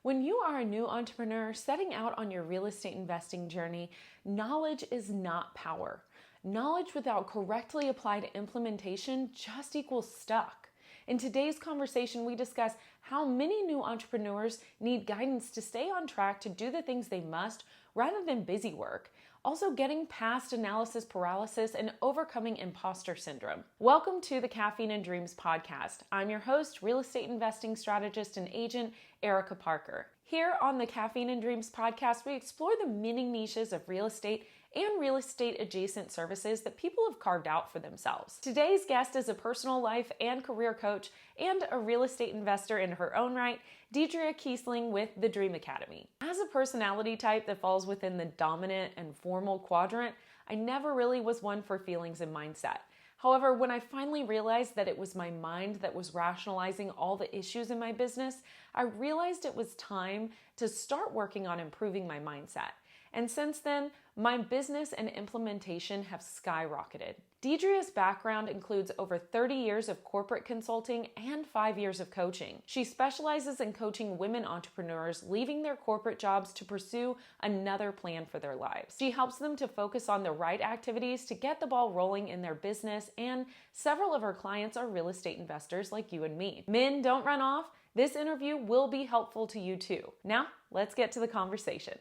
When you are a new entrepreneur setting out on your real estate investing journey, knowledge is not power. Knowledge without correctly applied implementation just equals stuck. In today's conversation, we discuss how many new entrepreneurs need guidance to stay on track to do the things they must rather than busy work. Also getting past analysis paralysis and overcoming imposter syndrome. Welcome to the Caffeine and Dreams Podcast. I'm your host, real estate investing strategist and agent, Erica Parker. Here on the Caffeine and Dreams Podcast, we explore the many niches of real estate and real estate adjacent services that people have carved out for themselves. Today's guest is a personal life and career coach and a real estate investor in her own right, Deidrea Kiesling with the Dream Academy. As a personality type that falls within the dominant and formal quadrant, I never really was one for feelings and mindset. However, when I finally realized that it was my mind that was rationalizing all the issues in my business, I realized it was time to start working on improving my mindset. And since then, my business and implementation have skyrocketed. Deidrea's background includes over 30 years of corporate consulting and 5 years of coaching. She specializes in coaching women entrepreneurs leaving their corporate jobs to pursue another plan for their lives. She helps them to focus on the right activities to get the ball rolling in their business, and several of her clients are real estate investors like you and me. Men, don't run off. This interview will be helpful to you too. Now, let's get to the conversation.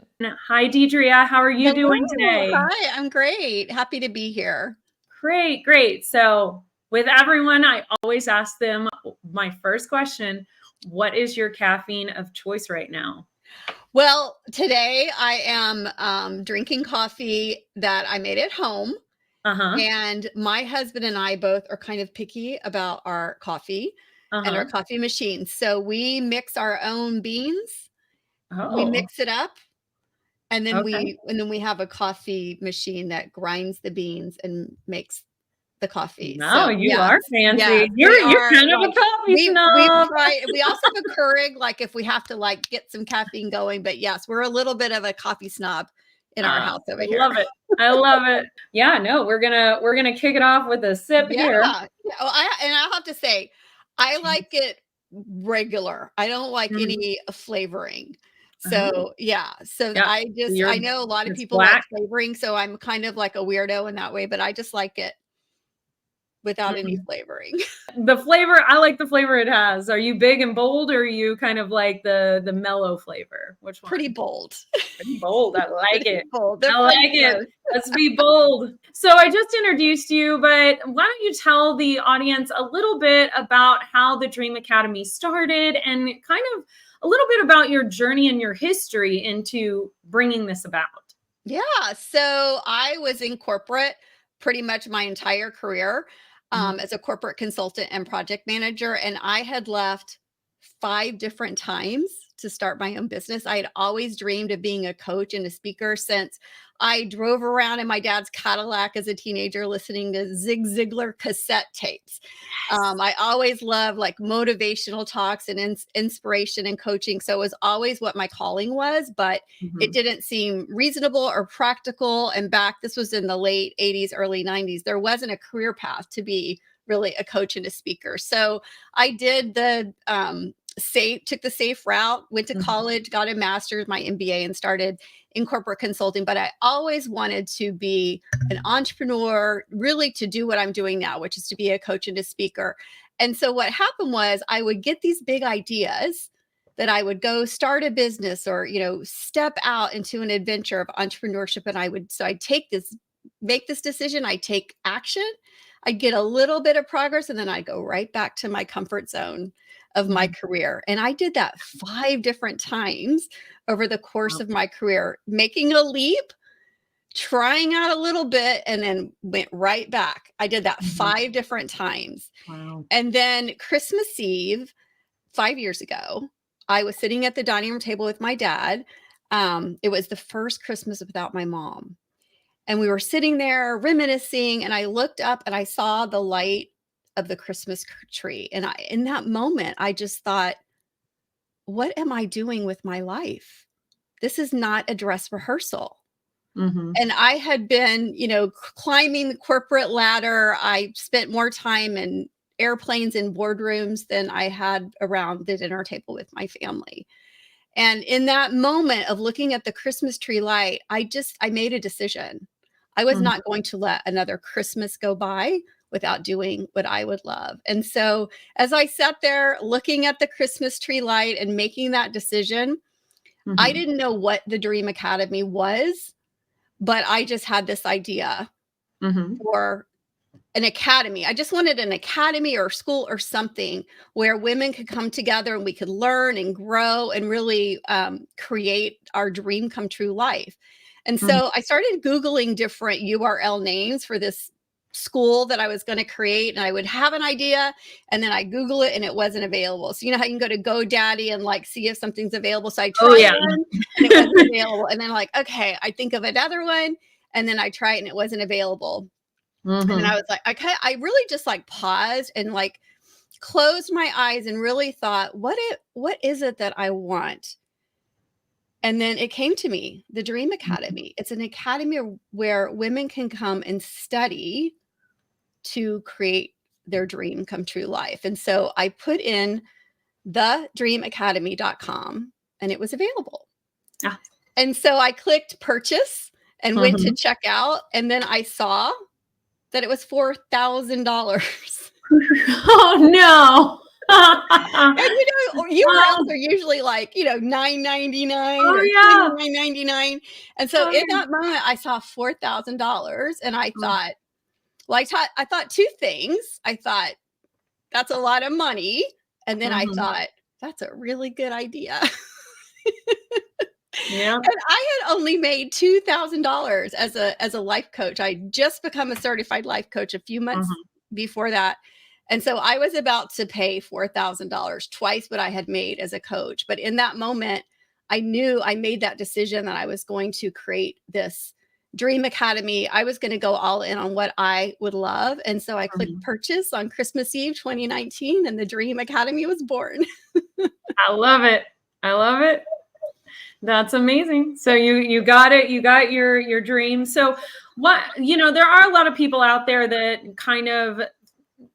Hi, Deidrea. How are you doing today? Hi, I'm great. Happy to be here. Great. So with everyone, I always ask them my first question, what is your caffeine of choice right now? Well, today I am drinking coffee that I made at home. And my husband and I both are kind of picky about our coffee and our coffee machines. So we mix our own beans. We mix it up. And then we have a coffee machine that grinds the beans and makes the coffee. No, so, you are fancy. Yeah, you're kind of a coffee snob. We also have a Keurig, like if we have to get some caffeine going. But yes, we're a little bit of a coffee snob in our house over here. I love it. Yeah, no, we're gonna kick it off with a sip here. I'll have to say, I like it regular. I don't like any flavoring. So I know a lot of people like flavoring, so I'm kind of like a weirdo in that way, but I just like it without any flavoring. The flavor, I like the flavor it has. Are you big and bold, or are you kind of like the mellow flavor? Which one? Pretty bold. Pretty bold. I like it. I like it. Let's be bold. So I just introduced you, but why don't you tell the audience a little bit about how the Dream Academy started and kind of a little bit about your journey and your history into bringing this about. Yeah. So I was in corporate pretty much my entire career as a corporate consultant and project manager. And I had left 5 different times to start my own business. I had always dreamed of being a coach and a speaker since I drove around in my dad's Cadillac as a teenager listening to Zig Ziglar cassette tapes. I always loved motivational talks and inspiration and coaching. So it was always what my calling was, but it didn't seem reasonable or practical. And this was in the late 80s, early 90s. There wasn't a career path to be really a coach and a speaker. So I did took the safe route, went to college, got a master's, my MBA, and started in corporate consulting. But I always wanted to be an entrepreneur, really to do what I'm doing now, which is to be a coach and a speaker. And so what happened was I would get these big ideas that I would go start a business or, step out into an adventure of entrepreneurship. And I'd make this decision, I take action, I get a little bit of progress, and then I go right back to my comfort zone of my career. And I did that 5 different times over the course of my career, making a leap, trying out a little bit, and then went right back. I did that 5 different times. Wow. And then Christmas Eve, 5 years ago, I was sitting at the dining room table with my dad. It was the first Christmas without my mom. And we were sitting there reminiscing, and I looked up and I saw the light of the Christmas tree. And in that moment, I just thought, what am I doing with my life? This is not a dress rehearsal. And I had been, climbing the corporate ladder. I spent more time in airplanes and boardrooms than I had around the dinner table with my family. And in that moment of looking at the Christmas tree light, I made a decision. I was not going to let another Christmas go by without doing what I would love. And so as I sat there looking at the Christmas tree light and making that decision, I didn't know what the Dream Academy was, but I just had this idea for an academy. I just wanted an academy or school or something where women could come together and we could learn and grow and really create our dream come true life. And so I started Googling different URL names for this school that I was going to create, and I would have an idea and then I Google it and it wasn't available. So you know how you can go to GoDaddy and like see if something's available. So I tried one and it wasn't available. And then like, okay, I think of another one and then I try it and it wasn't available. And then I was like, okay, I really just like paused and like closed my eyes and really thought, what is it that I want? And then it came to me, the Dream Academy. It's an academy where women can come and study to create their dream come true life. And so I put in thedreamacademy.com and it was available. And so I clicked purchase and went to check out. And then I saw that it was $4,000. Oh no. And URLs are usually like, $9.99 or $29.99. And so in that moment I saw $4,000 and I thought, I thought two things. I thought that's a lot of money. And then I thought that's a really good idea. Yeah. And I had only made $2,000 as a life coach. I just become a certified life coach a few months before that. And so I was about to pay $4,000, twice what I had made as a coach. But in that moment, I knew I made that decision that I was going to create this Dream Academy. I was going to go all in on what I would love. And so I clicked purchase on Christmas Eve, 2019, and the Dream Academy was born. I love it. I love it. That's amazing. So you got it. You got your dream. So what, there are a lot of people out there that kind of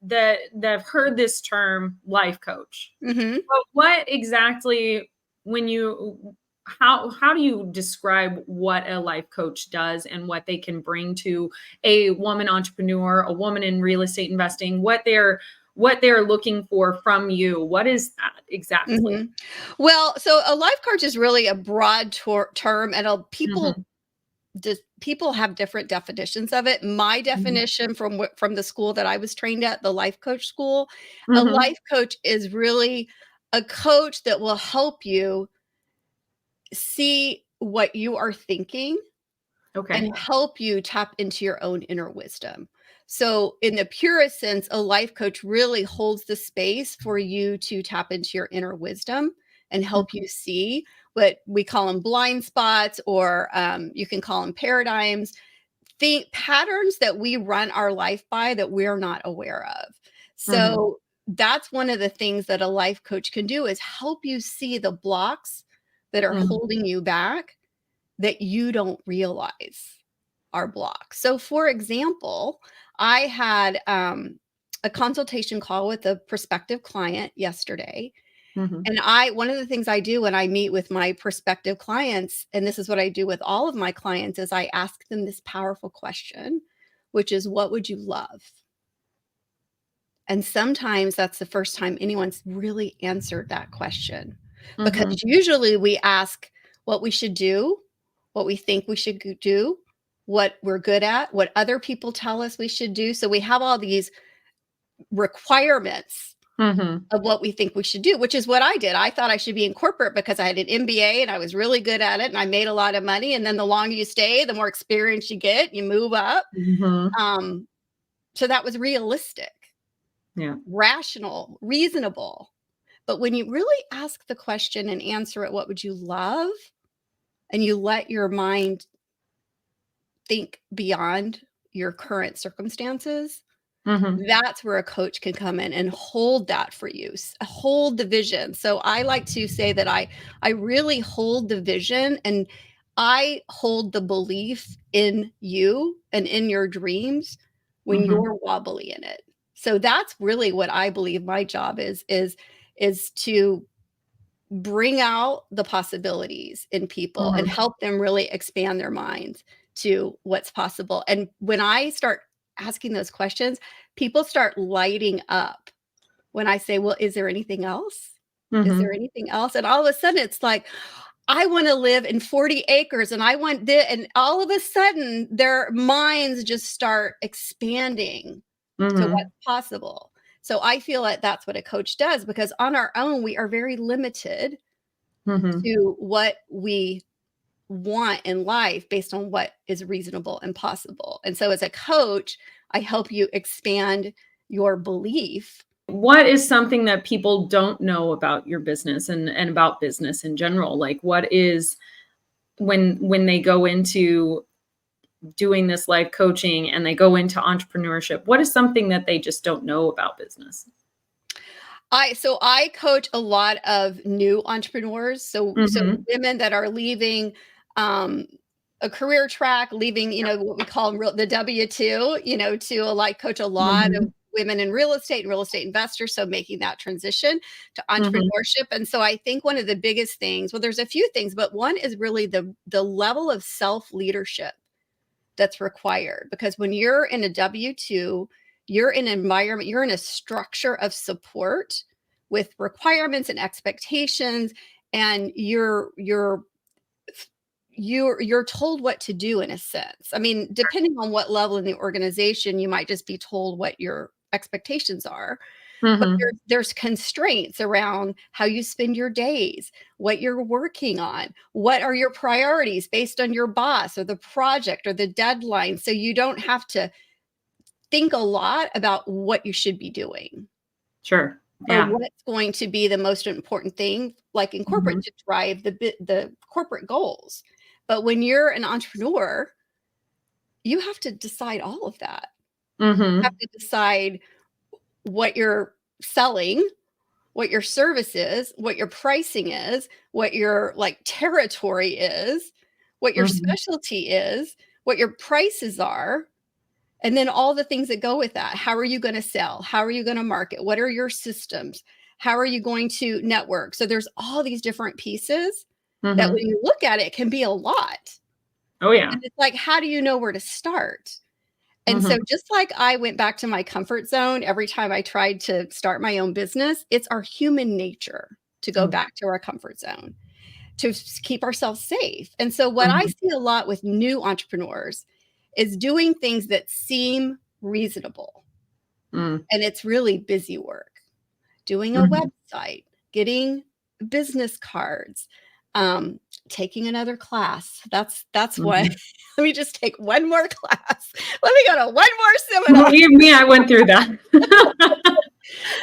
that have heard this term life coach. But what exactly, how do you describe what a life coach does and what they can bring to a woman entrepreneur, a woman in real estate investing, what they're looking for from you? What is that exactly? Well, so a life coach is really a broad term, and people have different definitions of it. My definition from the school that I was trained at, the life coach school, a life coach is really a coach that will help you see what you are thinking and help you tap into your own inner wisdom. So in the purest sense, a life coach really holds the space for you to tap into your inner wisdom and help you see what we call them blind spots, or you can call them paradigms, patterns that we run our life by that we're not aware of. So that's one of the things that a life coach can do, is help you see the blocks that are holding you back that you don't realize are blocks. So for example, I had a consultation call with a prospective client yesterday. And one of the things I do when I meet with my prospective clients, and this is what I do with all of my clients, is I ask them this powerful question, which is, what would you love? And sometimes that's the first time anyone's really answered that question, because usually we ask what we should do, what we think we should do, what we're good at, what other people tell us we should do. So we have all these requirements of what we think we should do, which is what I did. I thought I should be in corporate because I had an MBA and I was really good at it and I made a lot of money. And then the longer you stay, the more experience you get, you move up. So that was realistic, rational, reasonable. But when you really ask the question and answer it, what would you love? And you let your mind think beyond your current circumstances, that's where a coach can come in and hold that for you, hold the vision. So I like to say that I really hold the vision, and I hold the belief in you and in your dreams when you're wobbly in it. So that's really what I believe my job is to bring out the possibilities in people and help them really expand their minds to what's possible. And when I start asking those questions, people start lighting up when I say, well, is there anything else? Is there anything else? And all of a sudden it's like, I want to live in 40 acres and I want this. And all of a sudden their minds just start expanding to what's possible. So I feel like that's what a coach does, because on our own, we are very limited to what we want in life based on what is reasonable and possible. And so as a coach, I help you expand your belief. What is something that people don't know about your business and about business in general? Like, what is, when they go into doing this life coaching and they go into entrepreneurship, what is something that they just don't know about business? So I coach a lot of new entrepreneurs. So women that are leaving a career track, leaving, what we call the W-2, to coach a lot of women in real estate and real estate investors. So making that transition to entrepreneurship. And so I think one of the biggest things, well, there's a few things, but one is really the level of self-leadership that's required. Because when you're in a W-2, you're in an environment, you're in a structure of support with requirements and expectations, and you're told what to do in a sense. I mean, depending on what level in the organization, you might just be told what your expectations are. But there's constraints around how you spend your days, what you're working on, what are your priorities based on your boss or the project or the deadline. So you don't have to think a lot about what you should be doing. Sure. Yeah. Or what's going to be the most important thing, like in corporate, to drive the corporate goals. But when you're an entrepreneur, you have to decide all of that. You have to decide what you're selling, what your service is, what your pricing is, what your territory is, what your specialty is, what your prices are, and then all the things that go with that. How are you going to sell? How are you going to market? What are your systems? How are you going to network? So there's all these different pieces that when you look at it can be a lot. Oh yeah. And it's like, how do you know where to start? And so just like I went back to my comfort zone every time I tried to start my own business, it's our human nature to go back to our comfort zone, to keep ourselves safe. And so what I see a lot with new entrepreneurs is doing things that seem reasonable. And it's really busy work. Doing a website, getting business cards, taking another class. That's what. Let me just take one more class. Let me go to one more seminar. Believe me, I went through that.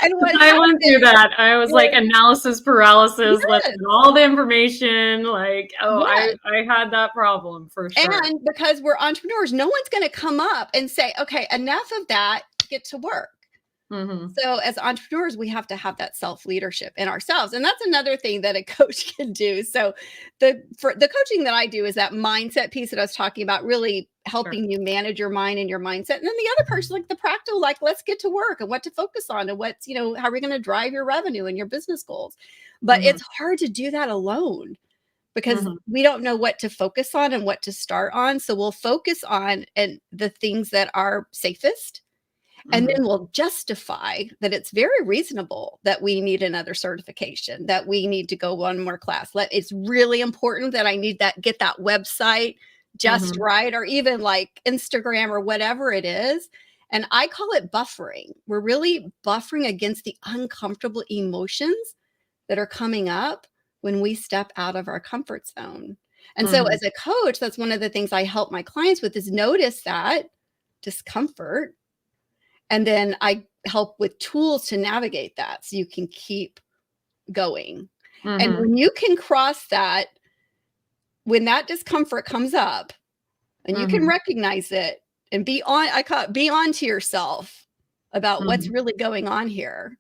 And I went through that. I was like analysis paralysis, left all the information. I had that problem for sure. And because we're entrepreneurs, no one's going to come up and say, okay, enough of that, get to work. So as entrepreneurs, we have to have that self-leadership in ourselves. And that's another thing that a coach can do. So the coaching that I do is that mindset piece that I was talking about, really helping you manage your mind and your mindset. And then the other person, like the practical, let's get to work and what to focus on and what's, how are we going to drive your revenue and your business goals? But it's hard to do that alone, because we don't know what to focus on and what to start on. So we'll focus on the things that are safest. And then we'll justify that it's very reasonable that we need another certification, that we need to go one more class. It's really important that I need get that website just right, or even like Instagram or whatever it is. And I call it buffering. We're really buffering against the uncomfortable emotions that are coming up when we step out of our comfort zone. And so as a coach, that's one of the things I help my clients with, is notice that discomfort. And then I help with tools to navigate that so you can keep going. And when you can cross that, when that discomfort comes up and you can recognize it and be on to yourself about what's really going on here,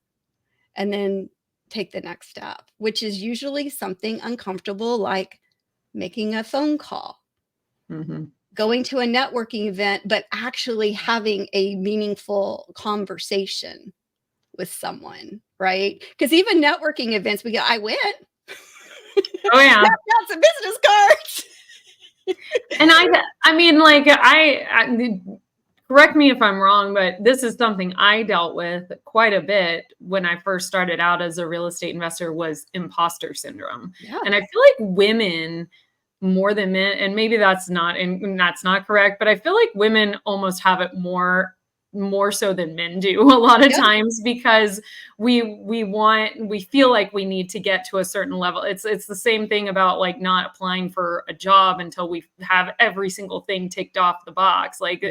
and then take the next step, which is usually something uncomfortable, like making a phone call. Going to a networking event, but actually having a meaningful conversation with someone, right? Because even networking events, I went, Oh yeah. Got some business cards. And I mean, like, I correct me if I'm wrong, but this is something I dealt with quite a bit when I first started out as a real estate investor, was imposter syndrome. Yeah. And I feel like women more than men, and maybe that's not correct, but I feel like women almost have it more so than men do a lot of times, because we feel like we need to get to a certain level. It's the same thing about like not applying for a job until we have every single thing ticked off the box. Like,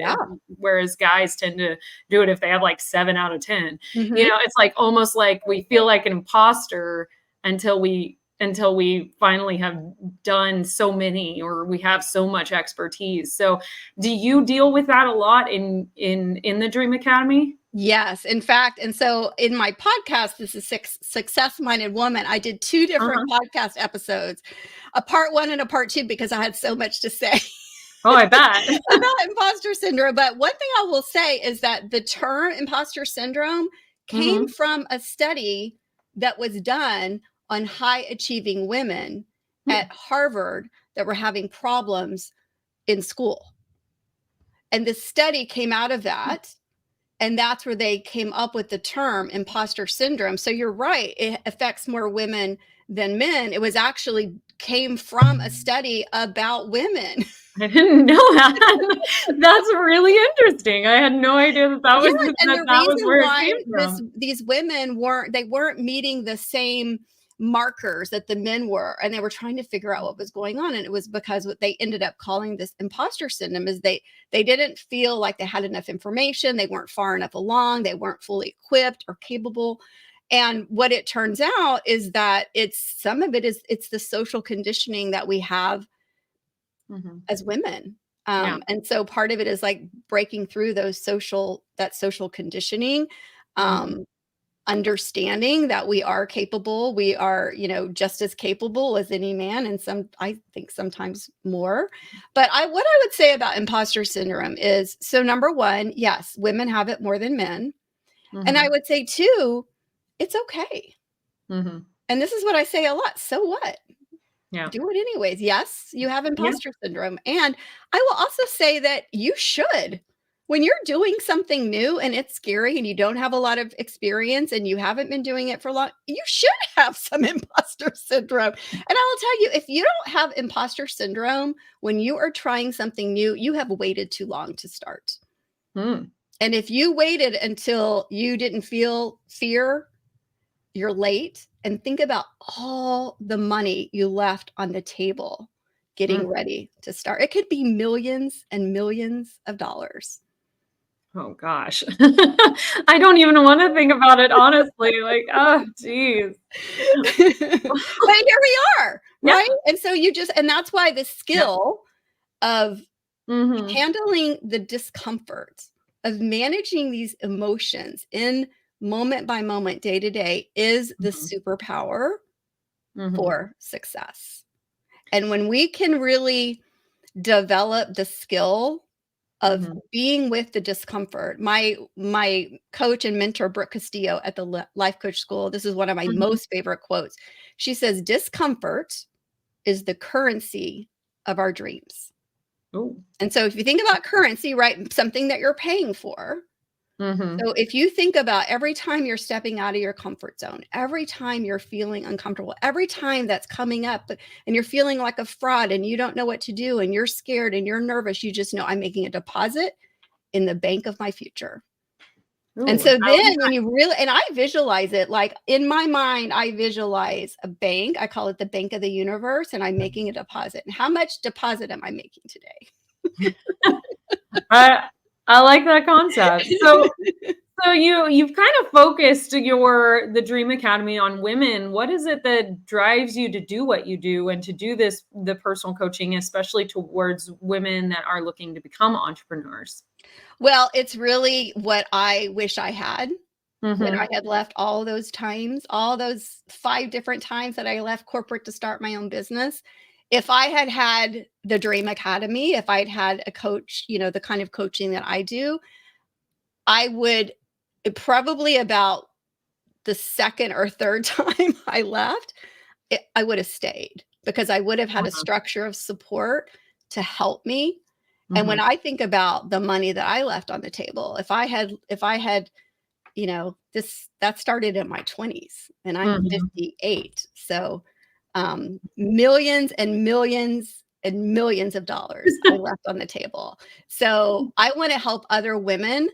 whereas guys tend to do it if they have like 7 out of 10. Mm-hmm. You know, it's like almost like we feel like an imposter until we finally have done so many, or we have so much expertise. So do you deal with that a lot in the Dream Academy? Yes, in fact. And so in my podcast, this is Success-Minded Woman, I did 2 different podcast episodes, a part 1 and a part 2, because I had so much to say. Oh, I bet. About imposter syndrome. But one thing I will say is that the term imposter syndrome came from a study that was done on high achieving women at Harvard that were having problems in school. And the study came out of that. And that's where they came up with the term imposter syndrome. So you're right. It affects more women than men. It was actually came from a study about women. I didn't know that. That's really interesting. I had no idea that was where it came from. These women weren't meeting the same markers that the men were, and they were trying to figure out what was going on. And it was because what they ended up calling this imposter syndrome is they didn't feel like they had enough information. They weren't far enough along. They weren't fully equipped or capable. And what it turns out is that it's the social conditioning that we have as women. And so part of it is like breaking through that social conditioning, understanding that we are capable. We are, just as capable as any man. And I think sometimes more. But what I would say about imposter syndrome is, so number 1, yes, women have it more than men. And I would say 2, it's okay. And this is what I say a lot. So what? Yeah. Do it anyways. Yes, you have imposter syndrome. And I will also say that you should. When you're doing something new and it's scary and you don't have a lot of experience and you haven't been doing it for long, you should have some imposter syndrome. And I will tell you, if you don't have imposter syndrome when you are trying something new, you have waited too long to start. And if you waited until you didn't feel fear, you're late. And think about all the money you left on the table getting ready to start. It could be millions and millions of dollars. Oh gosh. I don't even want to think about it, honestly. Like, oh geez. But here we are, right? And so and that's why the skill of handling the discomfort, of managing these emotions in moment by moment, day to day, is the superpower for success. And when we can really develop the skill of being with the discomfort, my coach and mentor, Brooke Castillo at the Life Coach School, this is one of my most favorite quotes. She says, discomfort is the currency of our dreams. Ooh. And so if you think about currency, right, something that you're paying for. So if you think about every time you're stepping out of your comfort zone, every time you're feeling uncomfortable, every time that's coming up and you're feeling like a fraud and you don't know what to do and you're scared and you're nervous, you just know, I'm making a deposit in the bank of my future. Ooh, and so then when you really, and I visualize it, like in my mind, I visualize a bank. I call it the bank of the universe, and I'm making a deposit. And how much deposit am I making today? I like that concept. So you've kind of focused the Dream Academy on women. What is it that drives you to do what you do and to do the personal coaching, especially towards women that are looking to become entrepreneurs? Well, it's really what I wish I had when I had left all those times, all those 5 different times that I left corporate to start my own business. If I had had the Dream Academy, if I'd had a coach, the kind of coaching that I do, I would probably about the second or third time I left, I would have stayed, because I would have had a structure of support to help me. And when I think about the money that I left on the table, if I had, that started in my 20s and I'm 58. So millions and millions and millions of dollars I left on the table. So I want to help other women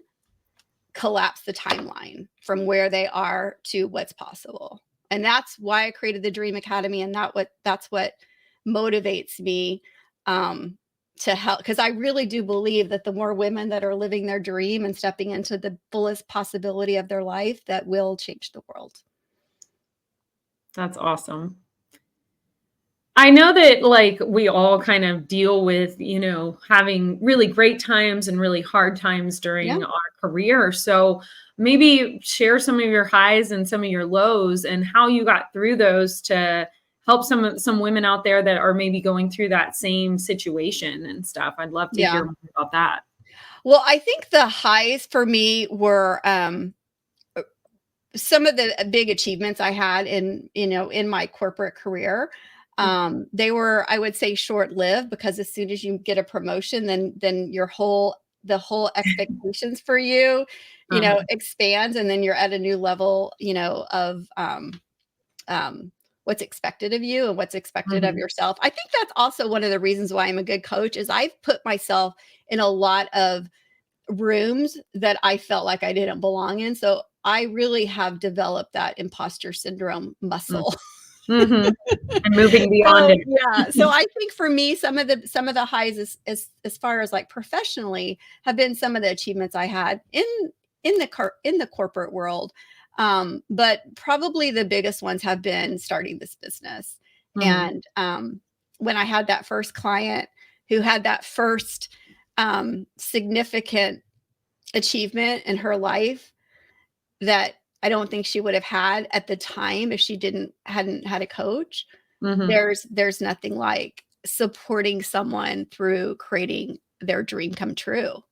collapse the timeline from where they are to what's possible. And that's why I created the Dream Academy. And that's what motivates me to help, because I really do believe that the more women that are living their dream and stepping into the fullest possibility of their life, that will change the world. That's awesome. I know that like we all kind of deal with, having really great times and really hard times during our career. So maybe share some of your highs and some of your lows and how you got through those to help some women out there that are maybe going through that same situation and stuff. I'd love to hear more about that. Well, I think the highs for me were some of the big achievements I had in my corporate career. They were, I would say, short-lived, because as soon as you get a promotion, then the whole expectations for you, expands, and then you're at a new level, of what's expected of you and what's expected of yourself. I think that's also one of the reasons why I'm a good coach, is I've put myself in a lot of rooms that I felt like I didn't belong in. So I really have developed that imposter syndrome muscle. And moving beyond it. Yeah. So I think for me, some of the highs as far as like professionally have been some of the achievements I had in the corporate world. But probably the biggest ones have been starting this business. And when I had that first client who had that first significant achievement in her life that I don't think she would have had at the time if she hadn't had a coach. There's nothing like supporting someone through creating their dream come true.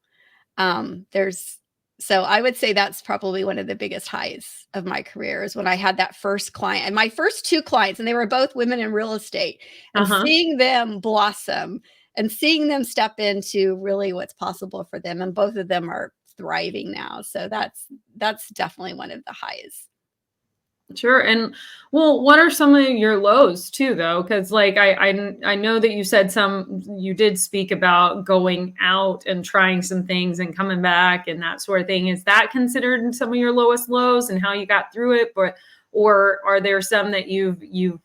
So I would say that's probably one of the biggest highs of my career, is when I had that first client, and my first two clients, and they were both women in real estate, and seeing them blossom and seeing them step into really what's possible for them. And both of them are thriving now. So that's definitely one of the highs. Sure. And well, what are some of your lows too, though? Because like I know that you said you did speak about going out and trying some things and coming back and that sort of thing. Is that considered some of your lowest lows and how you got through it? Or are there some that you've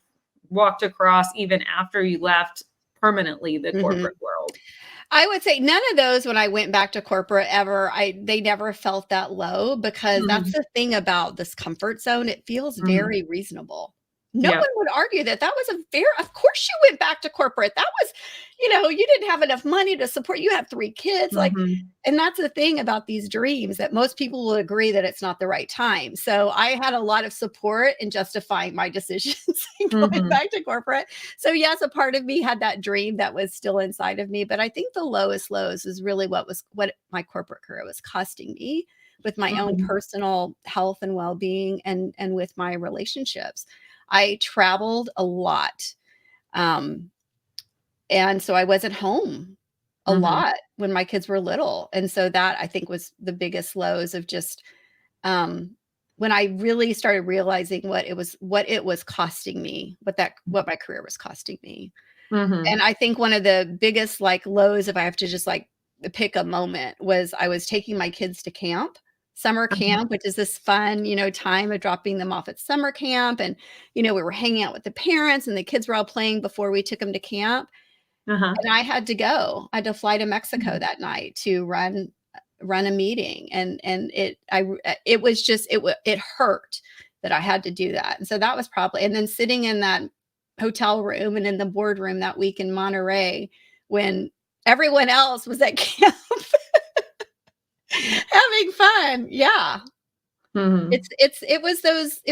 walked across even after you left permanently the corporate world? I would say none of those, when I went back to corporate ever, they never felt that low, because that's the thing about this comfort zone. It feels very reasonable. No one would argue that was of course you went back to corporate. That was, you didn't have enough money to support, you have 3 kids. And that's the thing about these dreams, that most people will agree that it's not the right time. So I had a lot of support in justifying my decisions going back to corporate. So yes, a part of me had that dream that was still inside of me. But I think the lowest lows is really what my corporate career was costing me, with my own personal health and well-being, and with my relationships. I traveled a lot. And so I wasn't home a lot when my kids were little. And so that, I think, was the biggest lows of just when I really started realizing what it was costing me, what my career was costing me. And I think one of the biggest like lows, if I have to just like pick a moment, was I was taking my kids to summer camp, which is this fun, time of dropping them off at summer camp. And, we were hanging out with the parents, and the kids were all playing before we took them to camp. And I had to go. I had to fly to Mexico that night to run a meeting. And it hurt that I had to do that. And so that was probably, and then sitting in that hotel room and in the boardroom that week in Monterey, when everyone else was at camp having fun. Yeah. It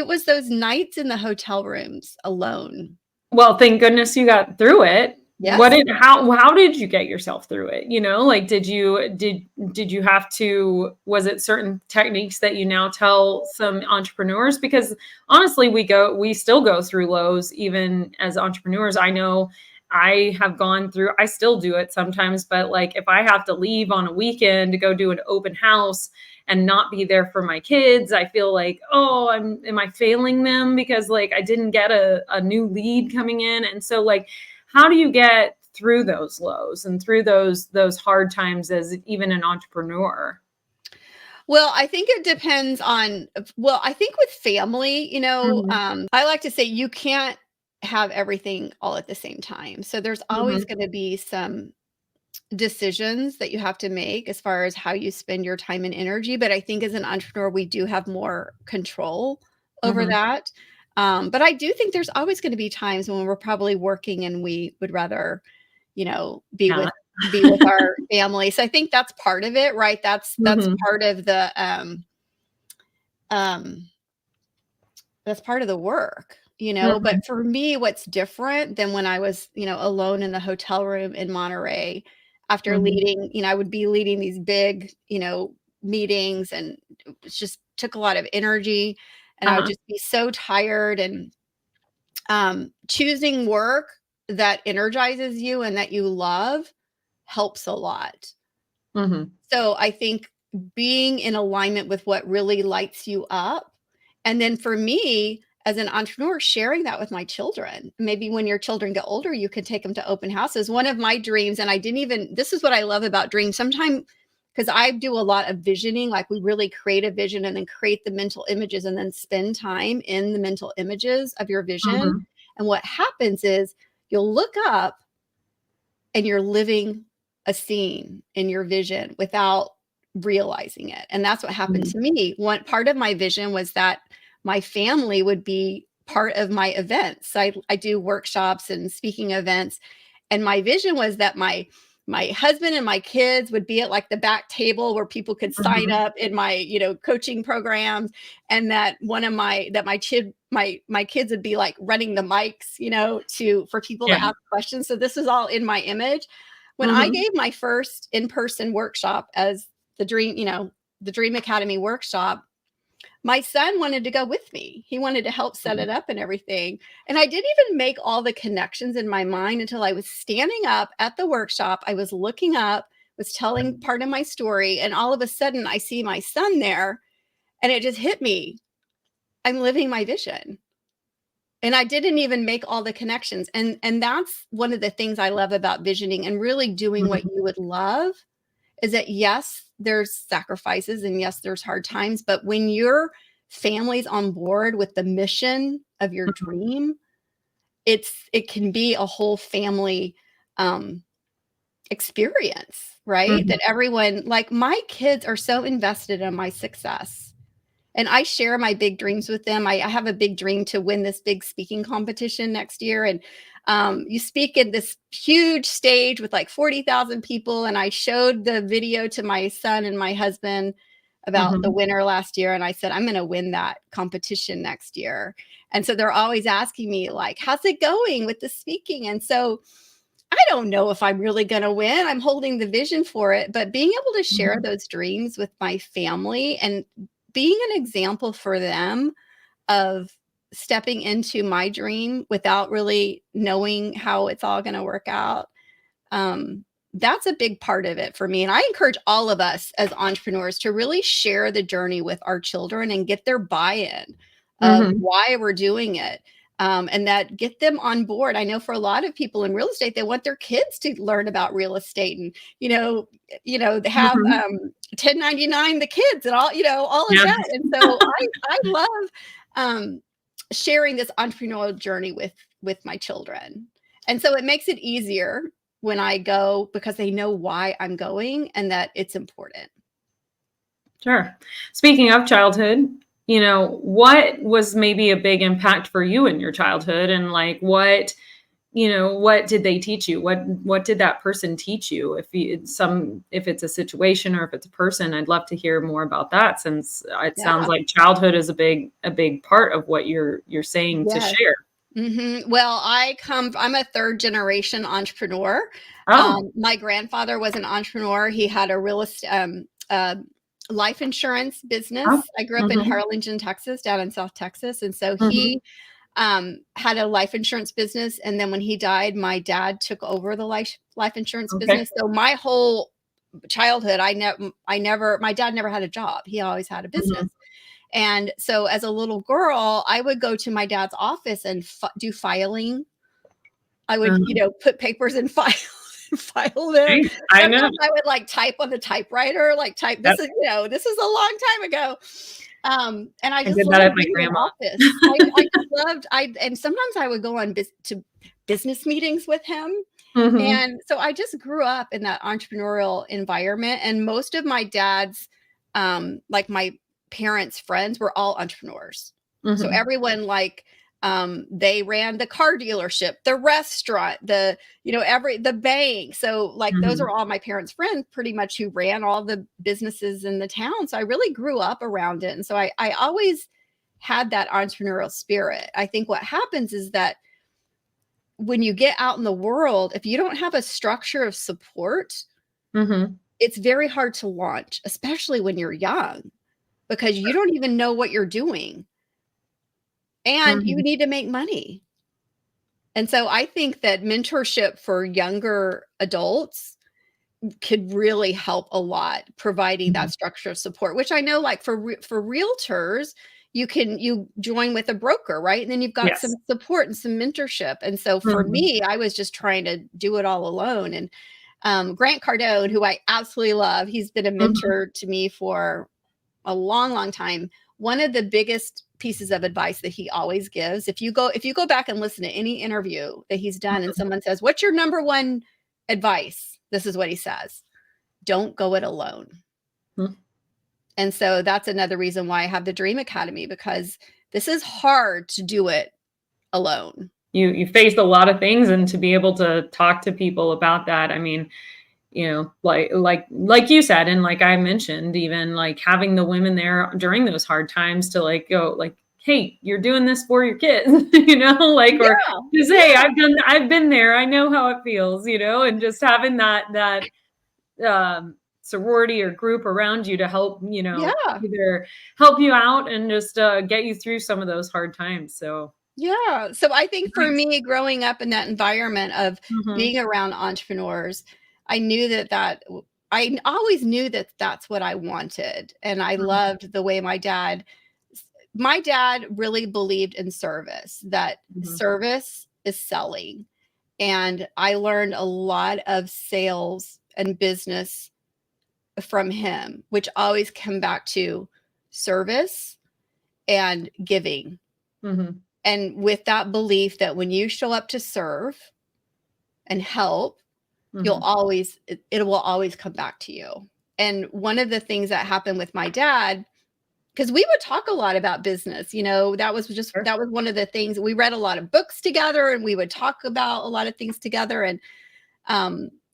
was those nights in the hotel rooms alone. Well, thank goodness you got through it. Yes. How did you get yourself through it? Like, did you have to, was it certain techniques that you now tell some entrepreneurs? Because honestly, we still go through lows, even as entrepreneurs. I know I have gone through, I still do it sometimes, but like, if I have to leave on a weekend to go do an open house and not be there for my kids, I feel like, oh, am I failing them because like I didn't get a new lead coming in? And so like, how do you get through those lows and through those hard times as even an entrepreneur? Well, I think it depends on, I think with family, I like to say you can't have everything all at the same time. So there's always going to be some decisions that you have to make as far as how you spend your time and energy. But I think as an entrepreneur, we do have more control over that. But I do think there's always going to be times when we're probably working and we would rather, be with our family. So I think that's part of it, right? That's part of the that's part of the work, But for me, what's different than when I was, alone in the hotel room in Monterey after leading, I would be leading these big, meetings, and it just took a lot of energy, and I would just be so tired. And choosing work that energizes you and that you love helps a lot. So I think being in alignment with what really lights you up. And then for me, as an entrepreneur, sharing that with my children. Maybe when your children get older, you can take them to open houses. One of my dreams, and this is what I love about dreams. Sometimes, because I do a lot of visioning, like we really create a vision and then create the mental images and then spend time in the mental images of your vision. And what happens is you'll look up and you're living a scene in your vision without realizing it. And that's what happened to me. One part of my vision was that my family would be part of my events. I do workshops and speaking events. And my vision was that my husband and my kids would be at like the back table where people could sign up in my, coaching programs. And that my kids would be like running the mics, for people to ask questions. So this is all in my image. When I gave my first in-person workshop as the Dream Academy workshop, my son wanted to go with me. He wanted to help set it up and everything. And I didn't even make all the connections in my mind until I was standing up at the workshop. I was looking up, was telling part of my story. And all of a sudden I see my son there, and it just hit me. I'm living my vision. And I didn't even make all the connections. And that's one of the things I love about visioning and really doing what you would love, is that yes, there's sacrifices and yes, there's hard times, but when your family's on board with the mission of your dream, it can be a whole family experience, right? That everyone, like my kids are so invested in my success. And I share my big dreams with them. I have a big dream to win this big speaking competition next year. And you speak in this huge stage with like 40,000 people. And I showed the video to my son and my husband about the winner last year. And I said, I'm going to win that competition next year. And so they're always asking me like, how's it going with the speaking? And so I don't know if I'm really going to win. I'm holding the vision for it, but being able to share those dreams with my family and being an example for them of stepping into my dream without really knowing how it's all going to work out. That's a big part of it for me. And I encourage all of us as entrepreneurs to really share the journey with our children and get their buy-in of why we're doing it. And that get them on board. I know for a lot of people in real estate, they want their kids to learn about real estate and, they have 1099 the kids and all, all of that. And so I love sharing this entrepreneurial journey with my children. And so it makes it easier when I go because they know why I'm going and that it's important. Sure. Speaking of childhood, what was maybe a big impact for you in your childhood, and like what did they teach you? What did that person teach you? If it's a situation or if it's a person, I'd love to hear more about that, since it sounds like childhood is a big part of what you're saying to share. Well, I'm a third generation entrepreneur. Oh. My grandfather was an entrepreneur. He had a real estate, life insurance business. Oh. I grew up in Harlingen, Texas, down in South Texas. And so Mm-hmm. he had a life insurance business. And then when he died, my dad took over the life insurance business. So my whole childhood, my dad never had a job. He always had a business. And so as a little girl, I would go to my dad's office and do filing. I would, put papers in file there. I know. I would like type on the typewriter, like type. This is, this is a long time ago. And I just did that at my grandma. And sometimes I would go on to business meetings with him. And so I just grew up in that entrepreneurial environment. And most of my dad's, like my parents' friends were all entrepreneurs. So everyone they ran the car dealership, the restaurant, the bank. So like those are all my parents' friends pretty much who ran all the businesses in the town. So I really grew up around it. And so I always had that entrepreneurial spirit. I think what happens is that when you get out in the world, if you don't have a structure of support, it's very hard to launch, especially when you're young, because you don't even know what you're doing. And you need to make money. And so I think that mentorship for younger adults could really help a lot, providing that structure of support, which I know like for realtors, you join with a broker, right? And then you've got some support and some mentorship. And so for me, I was just trying to do it all alone. And Grant Cardone, who I absolutely love, he's been a mentor to me for a long, long time. One of the biggest pieces of advice that he always gives, if you go back and listen to any interview that he's done and someone says, what's your number one advice? This is what he says: don't go it alone. And so that's another reason why I have the Dream Academy, because this is hard to do it alone. You faced a lot of things, and to be able to talk to people about that, I mean, like you said, and like I mentioned, even like having the women there during those hard times to like go like, hey, you're doing this for your kids, or just, hey, I've been there. I know how it feels, and just having that sorority or group around you to help, either help you out and just get you through some of those hard times. So yeah. So I think for me, growing up in that environment of being around entrepreneurs, I knew I always knew that that's what I wanted. And I loved the way my dad really believed in service, that service is selling. And I learned a lot of sales and business from him, which always come back to service and giving. And with that belief that when you show up to serve and help, it will always come back to you. And one of the things that happened with my dad, because we would talk a lot about business, that was one of the things. We read a lot of books together, and we would talk about a lot of things together. And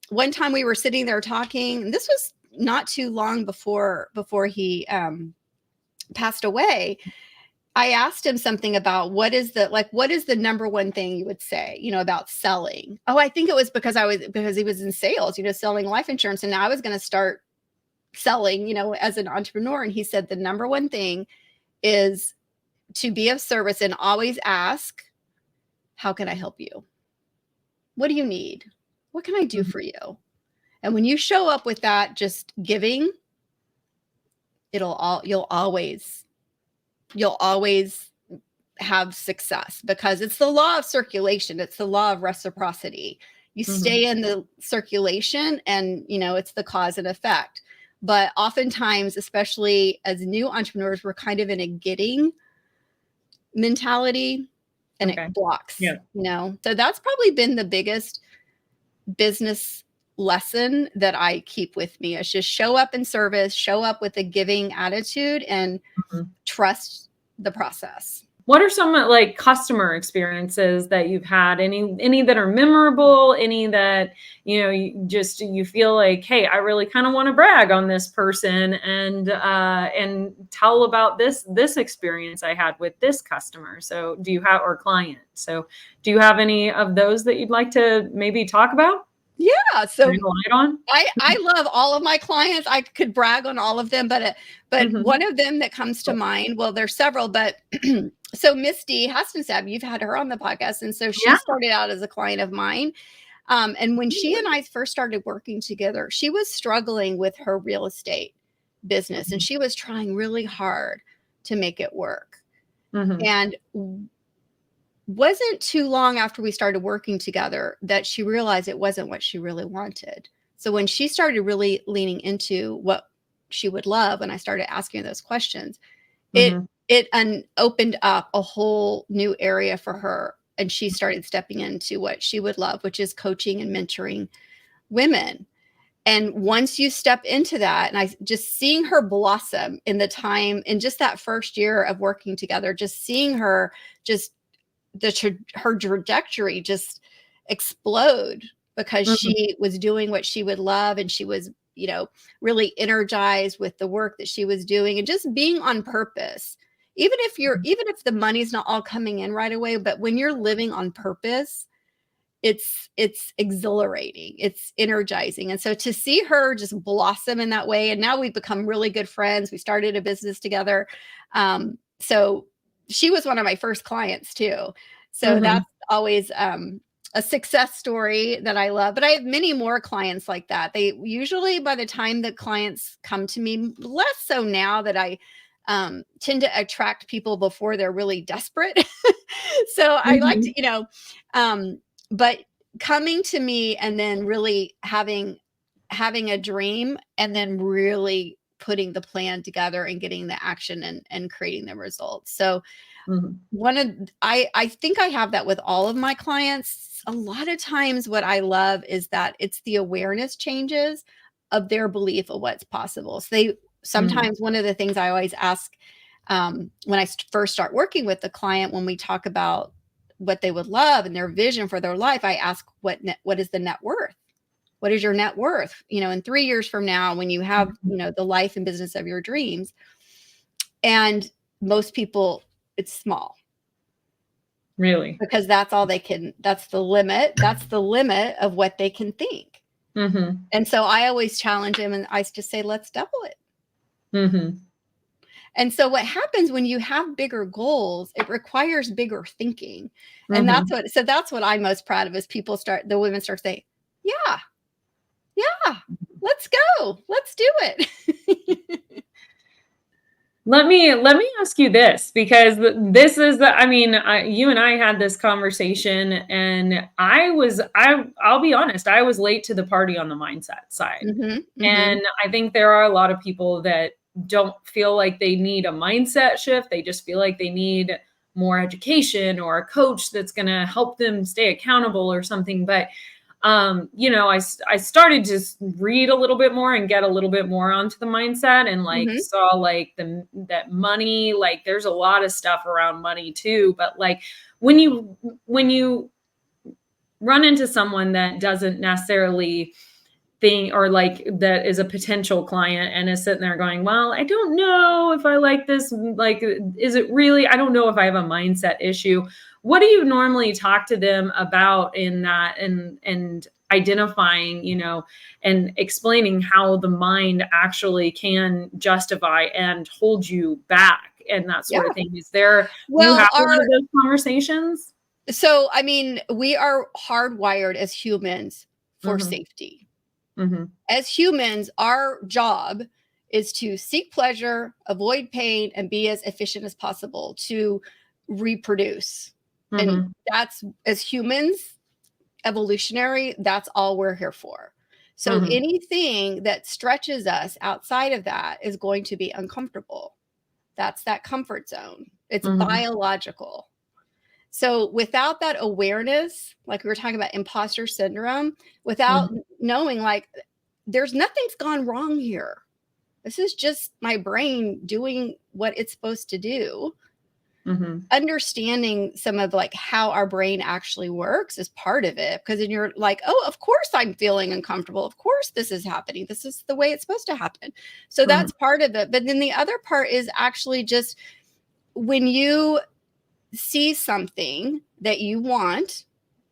one time we were sitting there talking, and this was not too long before he passed away. I asked him something about what is the number one thing you would say, about selling? Oh, I think it was because he was in sales, selling life insurance. And now I was going to start selling, as an entrepreneur. And he said, the number one thing is to be of service and always ask, how can I help you? What do you need? What can I do for you? And when you show up with that, just giving, you'll always have success, because it's the law of circulation. It's the law of reciprocity. You stay in the circulation, and, it's the cause and effect. But oftentimes, especially as new entrepreneurs, we're kind of in a getting mentality, and it blocks, So that's probably been the biggest business lesson that I keep with me, is just show up in service, show up with a giving attitude, and trust the process. What are some like customer experiences that you've had? Any that are memorable? Any that, you feel like, hey, I really kind of want to brag on this person and tell about this experience I had with this customer. So do you have, or client? So do you have any of those that you'd like to maybe talk about? Yeah. So light on? I love all of my clients. I could brag on all of them, but one of them that comes to mind, well, there's several, but so Misty Hastensab, you've had her on the podcast. And so she started out as a client of mine. And when she and I first started working together, she was struggling with her real estate business and she was trying really hard to make it work. And wasn't too long after we started working together that she realized it wasn't what she really wanted. So when she started really leaning into what she would love, and I started asking those questions, it opened up a whole new area for her. And she started stepping into what she would love, which is coaching and mentoring women. And once you step into that, and I just seeing her blossom in the time, in just that first year of working together, just seeing her just her trajectory just explode because she was doing what she would love. And she was, really energized with the work that she was doing and just being on purpose. Even if the money's not all coming in right away, but when you're living on purpose, it's exhilarating, it's energizing. And so to see her just blossom in that way, and now we've become really good friends. We started a business together. So she was one of my first clients too. So that's always a success story that I love. But I have many more clients like that. They usually, by the time the clients come to me, less so now that I tend to attract people before they're really desperate. So I like to, but coming to me and then really having a dream and then really putting the plan together and getting the action and creating the results. So I think I have that with all of my clients. A lot of times what I love is that it's the awareness changes of their belief of what's possible. So sometimes one of the things I always ask when I first start working with the client, when we talk about what they would love and their vision for their life, I ask what is the net worth? What is your net worth? In 3 years from now, when you have, the life and business of your dreams. And most people, it's small. Really? Because that's all they can, that's the limit of what they can think. And so I always challenge them and I just say, let's double it. And so what happens when you have bigger goals, it requires bigger thinking. And that's what I'm most proud of is the women start saying, yeah, let's go. Let's do it. Let me ask you this, because this is you and I had this conversation and I'll be honest, I was late to the party on the mindset side. And I think there are a lot of people that don't feel like they need a mindset shift. They just feel like they need more education or a coach that's going to help them stay accountable or something. But I started to read a little bit more and get a little bit more onto the mindset and saw that money, there's a lot of stuff around money too. But when you run into someone that doesn't necessarily think, or that is a potential client and is sitting there going, well, I don't know if I like this. Is it really, I don't know if I have a mindset issue. What do you normally talk to them about in that and identifying, and explaining how the mind actually can justify and hold you back and that sort of thing? Is there, you have one of those conversations? So, we are hardwired as humans for safety. As humans, our job is to seek pleasure, avoid pain, and be as efficient as possible to reproduce. And that's, as humans, evolutionary, that's all we're here for. So anything that stretches us outside of that is going to be uncomfortable. That's that comfort zone. It's biological. So without that awareness, like we were talking about imposter syndrome, without knowing there's nothing's gone wrong here. This is just my brain doing what it's supposed to do. Understanding some of like how our brain actually works is part of it, because then you're like, oh, of course I'm feeling uncomfortable. Of course this is happening. This is the way it's supposed to happen. So that's part of it. But then the other part is actually just when you see something that you want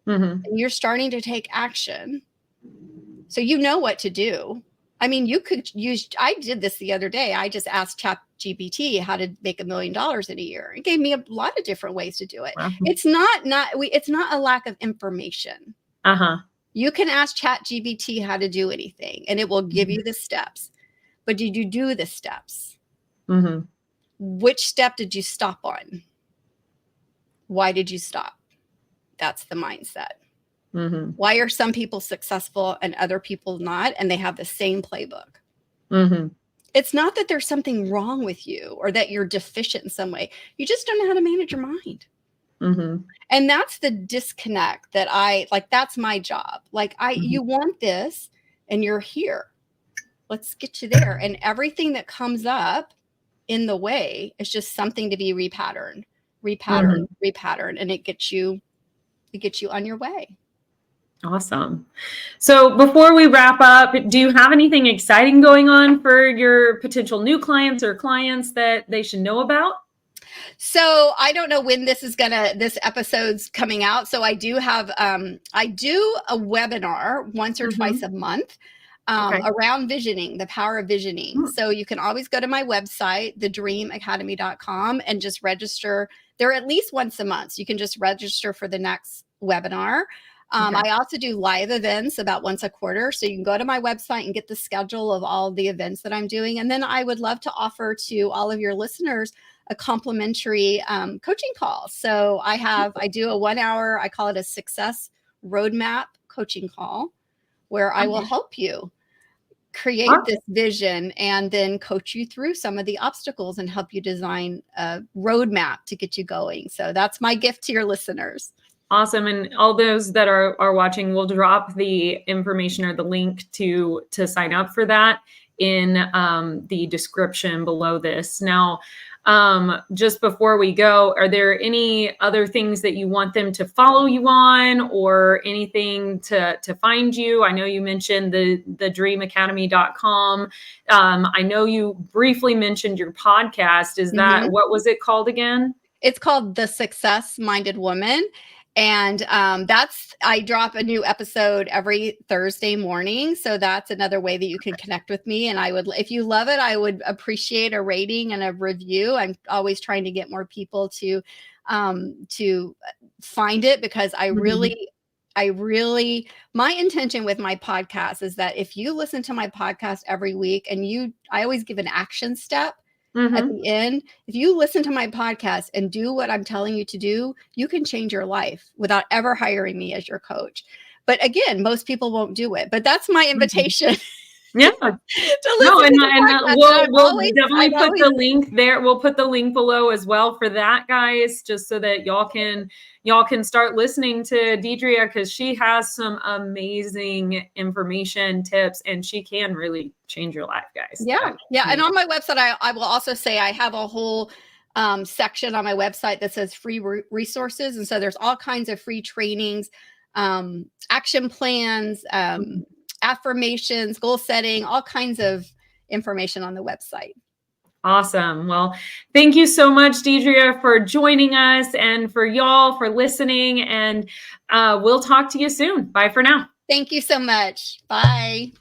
and you're starting to take action, so you know what to do. I mean, you could use, I did this the other day. I just asked ChatGPT how to make $1 million in a year. It gave me a lot of different ways to do it. Wow. It's not a lack of information. You can ask ChatGPT how to do anything and it will give you the steps. But did you do the steps? Which step did you stop on? Why did you stop? That's the mindset. Why are some people successful and other people not? And they have the same playbook. It's not that there's something wrong with you or that you're deficient in some way. You just don't know how to manage your mind. And that's the disconnect that that's my job. Like you want this and you're here. Let's get you there. And everything that comes up in the way is just something to be repatterned. And it gets you on your way. Awesome. So before we wrap up, do you have anything exciting going on for your potential new clients or clients that they should know about? So I don't know when this episode's coming out. So I do have, I do a webinar once or twice a month around visioning, the power of visioning. So you can always go to my website, thedreamacademy.com, and just register. They're at least once a month. So you can just register for the next webinar. I also do live events about once a quarter. So you can go to my website and get the schedule of all the events that I'm doing. And then I would love to offer to all of your listeners a complimentary coaching call. So I do a 1 hour, I call it a success roadmap coaching call, where I will help you create this vision and then coach you through some of the obstacles and help you design a roadmap to get you going. So that's my gift to your listeners. Awesome. And all those that are watching, we'll drop the information or the link to sign up for that in the description below this. Now, just before we go, are there any other things that you want them to follow you on or anything to find you? I know you mentioned the dreamacademy.com. I know you briefly mentioned your podcast. Is that, what was it called again? It's called The Success Minded Woman. And I drop a new episode every Thursday morning. So that's another way that you can connect with me. And if you love it, I would appreciate a rating and a review. I'm always trying to get more people to find it, because I really, my intention with my podcast is that if you listen to my podcast every week and I always give an action step. At the end, if you listen to my podcast and do what I'm telling you to do, you can change your life without ever hiring me as your coach. But again, most people won't do it. But that's my invitation. Yeah. We'll definitely put the link there. We'll put the link below as well for that, guys, just so that y'all can start listening to Deidrea, because she has some amazing information, tips, and she can really change your life, guys. Yeah. And on my website, I will also say I have a whole section on my website that says free resources. And so there's all kinds of free trainings, action plans, affirmations, goal setting, all kinds of information on the website. Awesome. Well, thank you so much, Deidrea, for joining us and for y'all for listening. And we'll talk to you soon. Bye for now. Thank you so much. Bye.